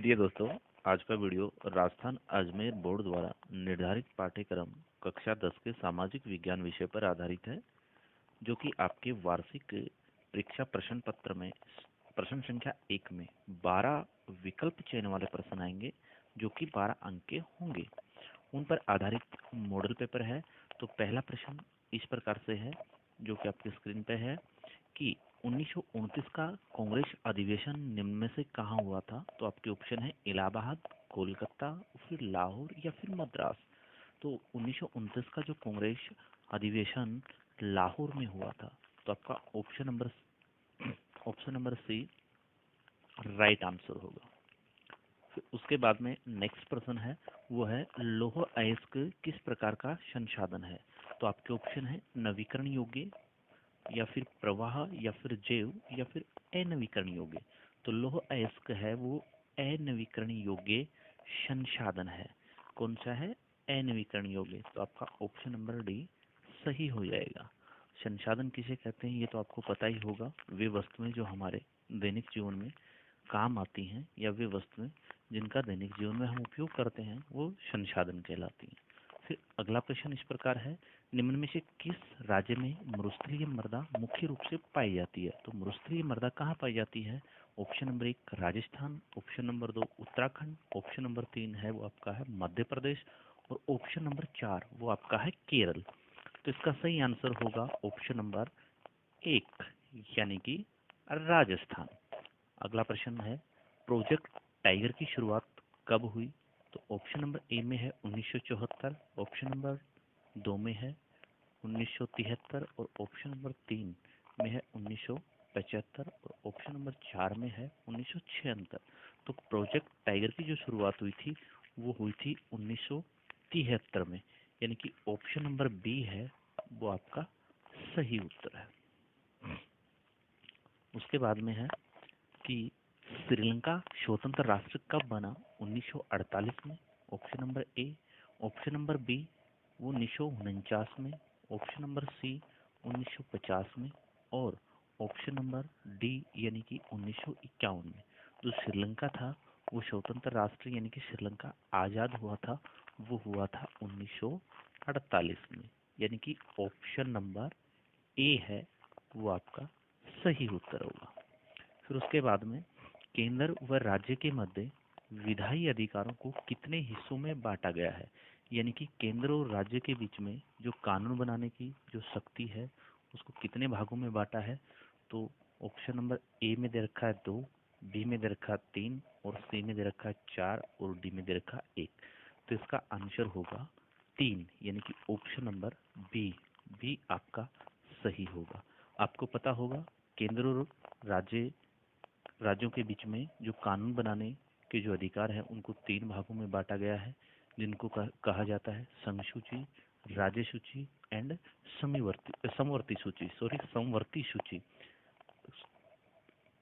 प्रिय दोस्तों, आज का वीडियो राजस्थान अजमेर बोर्ड द्वारा निर्धारित पाठ्यक्रम कक्षा 10 के सामाजिक विज्ञान विषय पर आधारित है, जो कि आपके वार्षिक परीक्षा प्रश्न पत्र में प्रश्न संख्या 1 में 12 विकल्प चयन वाले प्रश्न आएंगे, जो कि 12 अंक के होंगे। उन पर आधारित मॉडल पेपर है। तो पहला प्रश्न इस प्रकार से है, जो कि आपकी स्क्रीन पे है कि 1929 का कांग्रेस अधिवेशन निम्न में से कहाँ हुआ था। तो आपके ऑप्शन है इलाहाबाद, कोलकाता, फिर लाहौर या फिर मद्रास। तो 1929 का जो कांग्रेस अधिवेशन लाहौर में हुआ था। तो आपका option number C right answer होगा। फिर उसके बाद में नेक्स्ट प्रश्न है, वो है लौह अयस्क किस प्रकार का संसाधन है। तो आपके ऑप्शन है नवीकरण योग्य, या फिर प्रवाह, या फिर जैव, या फिर अनवीकरण योग्य। तो लौह अयस्क है वो अनवीकरण योग्य संसाधन है। कौन सा है? अनवीकरण योग्य। तो आपका ऑप्शन नंबर डी सही हो जाएगा। संसाधन किसे कहते हैं ये तो आपको पता ही होगा। वे वस्तुएं जो हमारे दैनिक जीवन में काम आती हैं, या वे वस्तुएं जिनका दैनिक जीवन में हम उपयोग करते हैं, वो संसाधन कहलाती हैं। फिर अगला प्रश्न इस प्रकार है, निम्न में से किस राज्य में मरुस्थलीय मृदा मुख्य रूप से पाई जाती है। तो मरुस्थलीय मृदा कहाँ पाई जाती है? Option number 1 Rajasthan, option number 2 Uttarakhand, option number 3 है वो आपका है मध्य प्रदेश, और ऑप्शन नंबर 4 वो आपका है केरल। तो इसका सही आंसर होगा ऑप्शन नंबर 1, यानी कि राजस्थान। अगला प्रश्न है, प्रोजेक्ट टाइगर की शुरुआत कब हुई। तो ऑप्शन नंबर ए में है 1974, ऑप्शन नंबर 2 में है 1973, और ऑप्शन नंबर 3 में है 1975, और ऑप्शन नंबर 4 में है 1976। तो प्रोजेक्ट टाइगर की जो शुरुआत हुई थी वो हुई थी 1973 में, यानी कि ऑप्शन नंबर बी है वो आपका सही उत्तर है। उसके बाद में है कि श्रीलंका स्वतंत्र राष्ट्र कब बना। 1948 में, option number A, option number B वो 1949 में, ऑप्शन नंबर सी 1950 में, और ऑप्शन नंबर डी यानी कि 1951 में। जो श्रीलंका था वो स्वतंत्र राष्ट्र यानी कि श्रीलंका आज़ाद हुआ था, वो हुआ था 1948 में, यानी कि ऑप्शन नंबर ए है वो आपका सही उत्तर होगा। फिर उसके बाद में केंद्र व राज्य के मध्य विधायी अधिकारों को कितने हिस्सों में बांटा गया है, यानी कि केंद्र और राज्य के बीच में जो कानून बनाने की जो शक्ति है उसको कितने भागों में बांटा है। तो ऑप्शन नंबर ए में दे रखा है 2, बी में दे रखा है 3, और सी में दे रखा है 4, और डी में दे रखा है 1। तो इसका आंसर होगा 3, यानी कि ऑप्शन नंबर बी बी आपका सही होगा। आपको पता होगा केंद्र और राज्यों के बीच में जो कानून बनाने के जो अधिकार हैं उनको 3 भागों में बांटा गया है, जिनको कहा जाता है संघ सूची, राज्य सूची एंड समवर्ती सूची।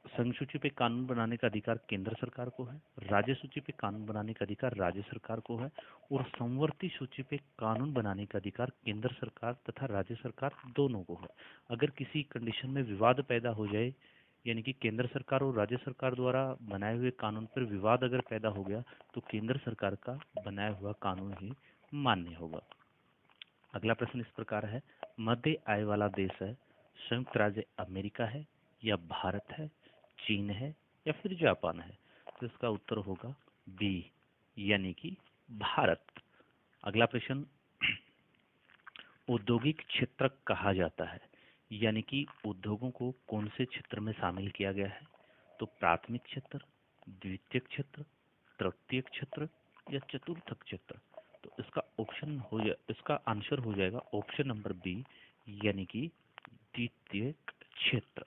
संघ सूची पे कानून बनाने का अधिकार केंद्र सरकार को है, राज्य सूची पे कानून बनाने का अधिकार राज्य सरकार को है, और समवर्ती सूची पे कानून बनाने का अधिकार केंद्र सरकार तथा राज्य सरकार दोनों को है। अगर किसी कंडीशन में विवाद पैदा हो जाए, यानी कि केंद्र सरकार और राज्य सरकार द्वारा बनाए हुए कानून पर विवाद अगर पैदा हो गया, तो केंद्र सरकार का बनाया हुआ कानून ही मान्य होगा। अगला प्रश्न इस प्रकार है, मध्य आय वाला देश है संयुक्त राज्य अमेरिका है, या भारत है, चीन है, या फिर जापान है। तो इसका उत्तर होगा बी, यानी कि भारत। अगला प्रश्न, औद्योगिक क्षेत्र कहा जाता है, यानी कि उद्योगों को कौन से क्षेत्र में शामिल किया गया है। तो प्राथमिक क्षेत्र, द्वितीयक क्षेत्र, तृतीयक क्षेत्र, या चतुर्थक क्षेत्र। तो इसका आंसर हो जाएगा ऑप्शन नंबर बी, यानी कि द्वितीयक क्षेत्र।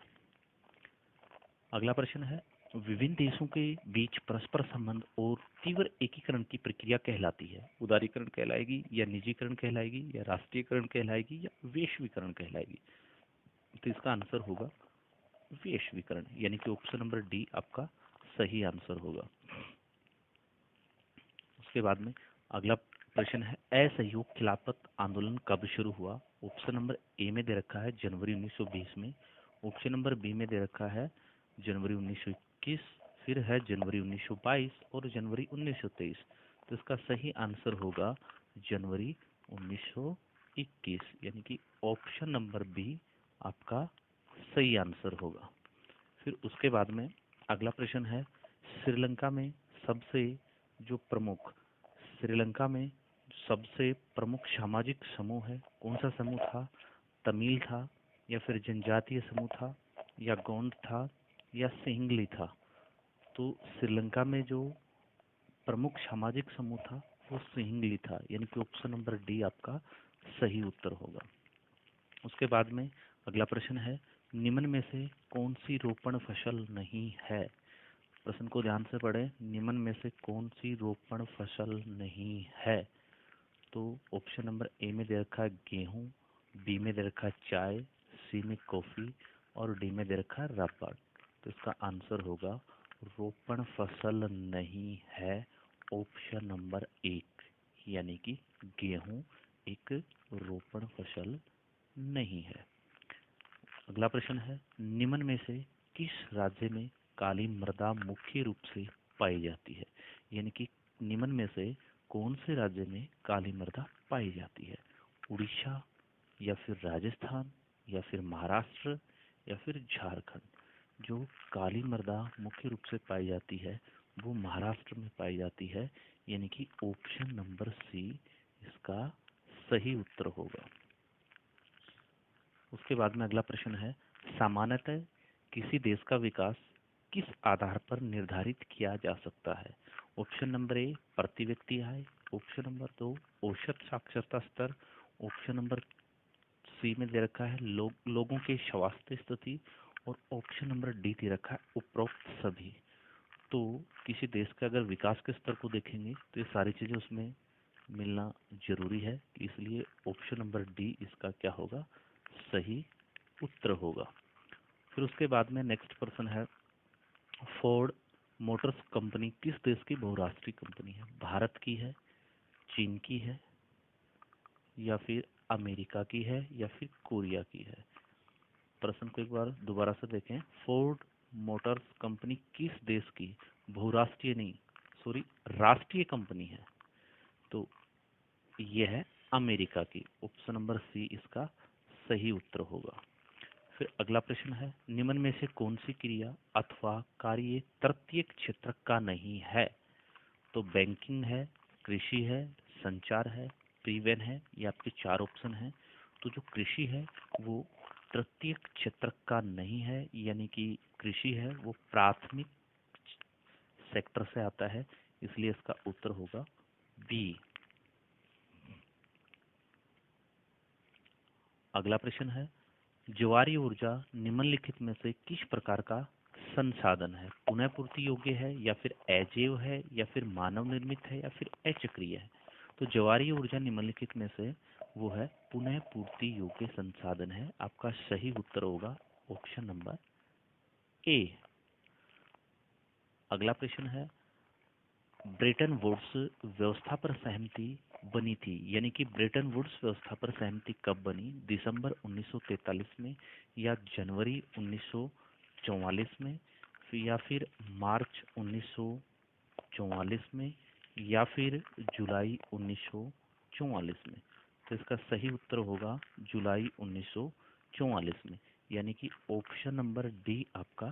अगला प्रश्न है, विभिन्न देशों के बीच परस्पर संबंध और तीव्र एकीकरण की प्रक्रिया कहलाती है। उदारीकरण कहलाएगी, या निजीकरण कहलाएगी, या राष्ट्रीयकरण कहलाएगी, या वैश्वीकरण कहलाएगी। तो इसका आंसर होगा वैश्वीकरण, यानी कि ऑप्शन नंबर डी आपका सही आंसर होगा। उसके बाद में अगला प्रश्न है, असहयोग खिलाफत आंदोलन कब शुरू हुआ। ऑप्शन नंबर ए में दे रखा है जनवरी 1920 में, ऑप्शन नंबर बी में दे रखा है जनवरी 1921, फिर है जनवरी 1922 और जनवरी 1923। तो इसका सही आंसर होगा जनवरी 1921, यानी कि ऑप्शन नंबर बी आपका सही आंसर होगा। फिर उसके बाद में अगला प्रश्न है, श्रीलंका में सबसे जो प्रमुख श्रीलंका में सबसे प्रमुख सामाजिक समूह है, कौन सा समूह था? तमिल था, या फिर जनजातीय समूह था, या गोंड था, या सिंहली था? तो श्रीलंका में जो प्रमुख सामाजिक समूह था वो सिंहली था, यानी कि ऑप्शन नंबर डी आपका सही उत्तर होगा। उसके बाद में अगला प्रश्न है, निम्न में से कौन सी रोपण फसल नहीं है? प्रश्न को ध्यान से पढ़ें, निम्न में से कौन सी रोपण फसल नहीं है? तो ऑप्शन नंबर ए में दे रखा है गेहूं, बी में दे रखा है चाय, सी में कॉफी और डी में दे रखा है रबर। तो इसका आंसर होगा रोपण फसल नहीं है ऑप्शन नंबर एक, यानी कि गेहूं एक रोपण फसल नहीं है। अगला प्रश्न है, निम्न में से किस राज्य में काली मृदा मुख्य रूप से पाई जाती है? यानी कि निम्न में से कौन से राज्य में काली मृदा पाई जाती है? उड़ीसा, या फिर राजस्थान, या फिर महाराष्ट्र, या फिर झारखंड? जो काली मृदा मुख्य रूप से पाई जाती है वो महाराष्ट्र में पाई जाती है, यानी कि ऑप्शन नंबर सी इसका सही उत्तर होगा। उसके बाद में अगला प्रश्न है, सामान्यतः किसी देश का विकास किस आधार पर निर्धारित किया जा सकता है? ऑप्शन नंबर ए प्रति व्यक्ति आय, ऑप्शन नंबर दो औसत साक्षरता स्तर, ऑप्शन नंबर सी में दे रखा है लोगों के स्वास्थ्य स्थिति, और ऑप्शन नंबर डी दे रखा है उपरोक्त सभी। तो किसी देश का अगर विकास के स्तर को देखेंगे तो ये सारी चीजें उसमें मिलना जरूरी है, इसलिए ऑप्शन नंबर डी इसका क्या होगा? सही उत्तर होगा। फिर उसके बाद में नेक्स्ट प्रश्न है, फोर्ड मोटर्स कंपनी किस देश की बहुराष्ट्रीय कंपनी है? भारत की है, चीन की है, या फिर अमेरिका की है, या फिर कोरिया की है? प्रश्न को एक बार दोबारा से देखें, फोर्ड मोटर्स कंपनी किस देश की बहुराष्ट्रीय नहीं सॉरी राष्ट्रीय कंपनी है? तो यह है अमेरिका की, ऑप्शन नंबर सी इसका सही उत्तर होगा। फिर अगला प्रश्न है, निम्न में से कौन सी क्रिया अथवा कार्य तृतीय क्षेत्र का नहीं है? तो बैंकिंग है, कृषि है, संचार है, परिवहन है, ये आपके चार ऑप्शन हैं। तो जो कृषि है वो तृतीय क्षेत्र का नहीं है, यानी कि कृषि है वो प्राथमिक सेक्टर से आता है, इसलिए इसका उत्तर होगा बी। अगला प्रश्न है, ज्वारीय ऊर्जा निम्नलिखित में से किस प्रकार का संसाधन है? पुनः पूर्ति योग्य है, या फिर अजैव है, या फिर मानव निर्मित है, या फिर अचक्रीय है? तो ज्वारीय ऊर्जा निम्नलिखित में से वो है पुनः पूर्ति योग्य संसाधन है, आपका सही उत्तर होगा ऑप्शन नंबर ए। अगला प्रश्न है, ब्रेटन वुड्स व्यवस्था पर सहमति बनी थी, यानी कि ब्रेटन वुड्स व्यवस्था पर सहमति कब बनी? दिसंबर 1943 में, या जनवरी 1944 में, या फिर मार्च 1944 में, या फिर जुलाई 1944 में? तो इसका सही उत्तर होगा जुलाई 1944 में, यानी कि ऑप्शन नंबर डी आपका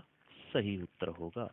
सही उत्तर होगा।